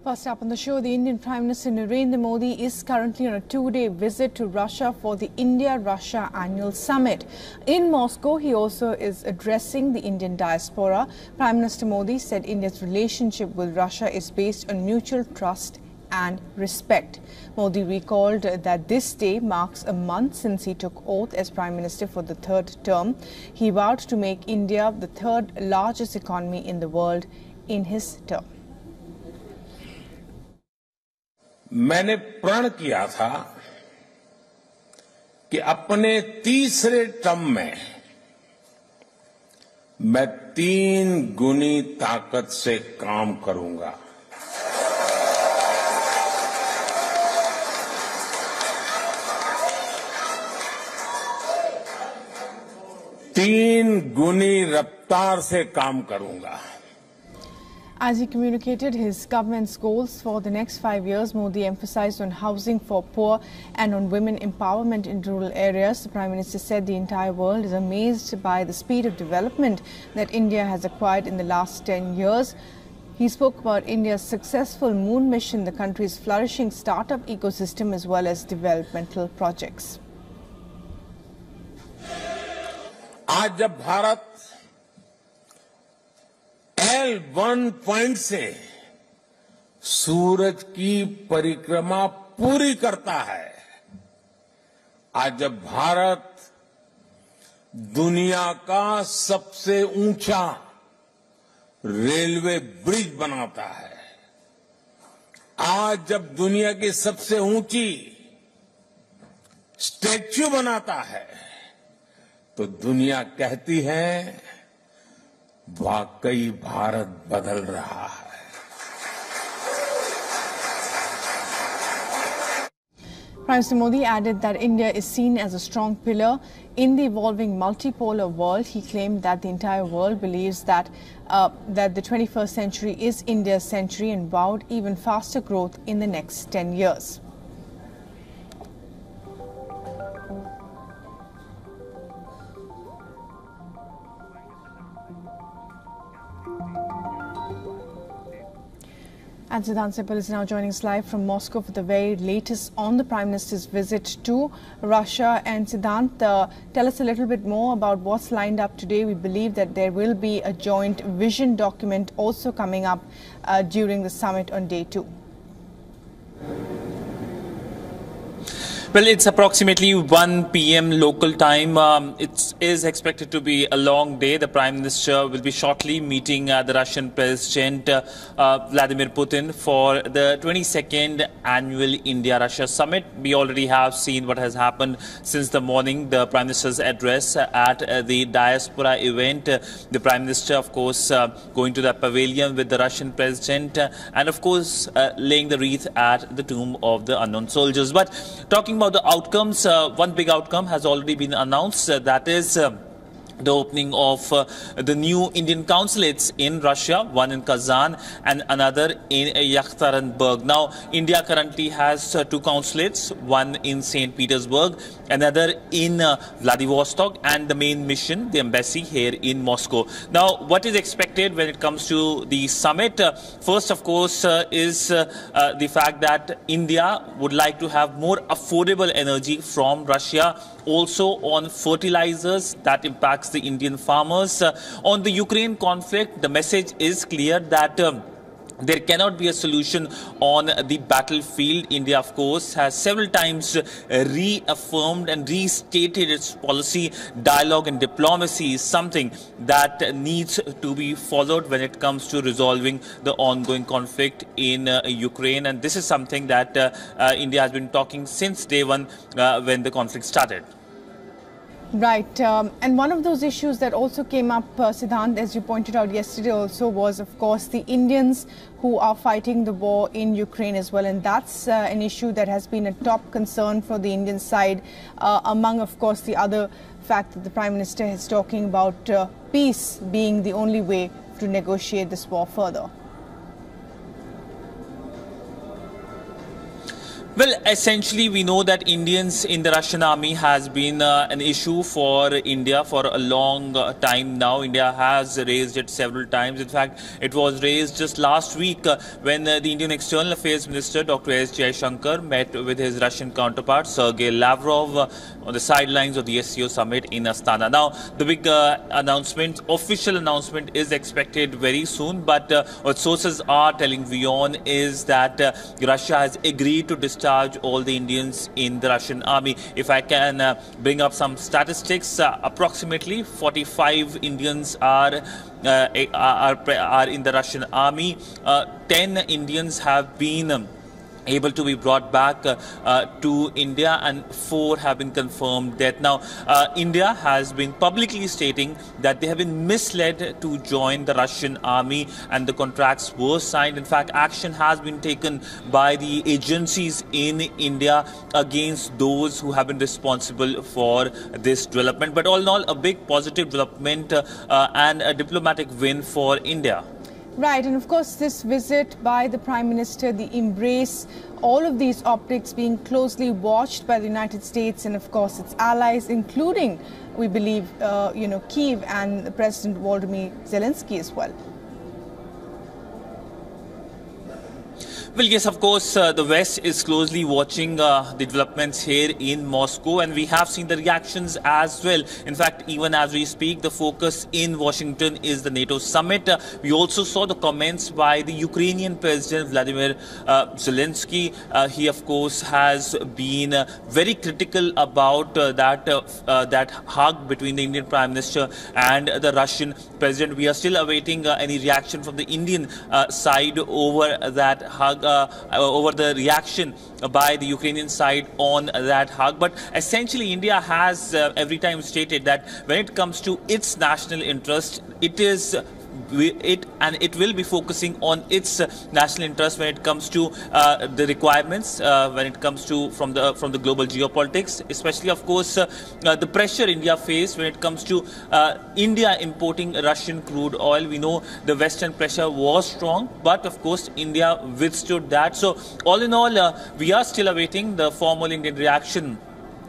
First up on the show, the Indian Prime Minister Narendra Modi is currently on a two-day visit to Russia for the India-Russia Annual Summit. In Moscow, he also is addressing the Indian diaspora. Prime Minister Modi said India's relationship with Russia is based on mutual trust and respect. Modi recalled that this day marks a month since he took oath as Prime Minister for the third term. He vowed to make India the third largest economy in the world in his term. मैंने प्रण किया था कि अपने तीसरे term में मैं 3 गुनी ताकत से काम करूंगा। तीन गुनी रफ्तार से काम करूंगा। As he communicated his government's goals for the next 5 years, Modi emphasized on housing for poor and on women empowerment in rural areas. The Prime Minister said the entire world is amazed by the speed of development that India has acquired in the last 10 years. He spoke about India's successful moon mission, the country's flourishing startup ecosystem as well as developmental projects. आज जब Bharat L1 point से सूरज की परिक्रमा पूरी करता है, आज जब भारत दुनिया का सबसे ऊंचा रेलवे ब्रिज बनाता है, आज जब दुनिया की सबसे ऊंची स्टैच्यू बनाता है, तो दुनिया कहती है वाकई भारत बदल रहा है। Prime Minister Modi added that India is seen as a strong pillar in the evolving multipolar world. He claimed that the entire world believes that the 21st century is India's century and vowed even faster growth in the next 10 years. And Siddhant Sehgal is now joining us live from Moscow for the very latest on the Prime Minister's visit to Russia. And Siddhant, tell us a little bit more about what's lined up today. We believe that there will be a joint vision document also coming up during the summit on day 2. Well, it's approximately 1 p.m. local time. It is expected to be a long day. The Prime Minister will be shortly meeting the Russian President Vladimir Putin for the 22nd Annual India-Russia Summit. We already have seen what has happened since the morning, the Prime Minister's address at the diaspora event. The Prime Minister, of course, going to the pavilion with the Russian President and, of course, laying the wreath at the tomb of the unknown soldiers. But talking about the outcomes, one big outcome has already been announced, that is the opening of the new Indian consulates in Russia, one in Kazan and another in Yekaterinburg. Now, India currently has 2 consulates, one in St. Petersburg, another in Vladivostok, and the main mission, the embassy here in Moscow. Now, what is expected when it comes to the summit? First, of course, is the fact that India would like to have more affordable energy from Russia, also on fertilizers that impacts the Indian farmers. On the Ukraine conflict, the message is clear that there cannot be a solution on the battlefield. India, of course, has several times reaffirmed and restated its policy. Dialogue and diplomacy is something that needs to be followed when it comes to resolving the ongoing conflict in Ukraine. And this is something that India has been talking since day one when the conflict started. Right. And one of those issues that also came up, Siddhant, as you pointed out yesterday also, was, of course, the Indians who are fighting the war in Ukraine as well. And that's an issue that has been a top concern for the Indian side, among, of course, the other fact that the Prime Minister is talking about peace being the only way to negotiate this war further. Well, essentially, we know that Indians in the Russian army has been an issue for India for a long time now. India has raised it several times. In fact, it was raised just last week when the Indian External Affairs Minister, Dr. S. Jaishankar, met with his Russian counterpart, Sergei Lavrov, on the sidelines of the SCO summit in Astana. Now, the big official announcement is expected very soon, but what sources are telling WION is that Russia has agreed to discharge all the Indians in the Russian army. If I can bring up some statistics, approximately 45 Indians are in the Russian army. 10 Indians have been able to be brought back to India, and 4 have been confirmed dead. Now, India has been publicly stating that they have been misled to join the Russian army and the contracts were signed. In fact, action has been taken by the agencies in India against those who have been responsible for this development. But all in all, a big positive development and a diplomatic win for India. Right, and of course this visit by the Prime Minister, the embrace, all of these optics being closely watched by the United States and of course its allies, including, we believe, Kyiv and President Volodymyr Zelensky as well. Well, yes, of course, the West is closely watching the developments here in Moscow, and we have seen the reactions as well. In fact, even as we speak, the focus in Washington is the NATO summit. We also saw the comments by the Ukrainian President Vladimir Zelensky. He, of course, has been very critical about that hug between the Indian Prime Minister and the Russian President. We are still awaiting any reaction from the Indian side over that hug. Over the reaction by the Ukrainian side on that hug. But essentially, India has every time stated that when it comes to its national interest, it will be focusing on its national interest when it comes to the requirements, when it comes to from the global geopolitics, especially of course the pressure India faced when it comes to India importing Russian crude oil. We know the Western pressure was strong, but of course India withstood that. So all in all, we are still awaiting the formal Indian reaction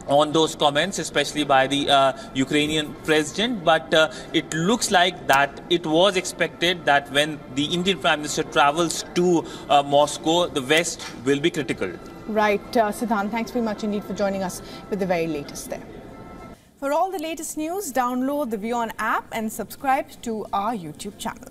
on those comments, especially by the Ukrainian president. But it looks like that it was expected that when the Indian Prime Minister travels to Moscow, the West will be critical. Right, Siddhant, thanks very much indeed for joining us with the very latest there. For all the latest news, download the WION app and subscribe to our YouTube channel.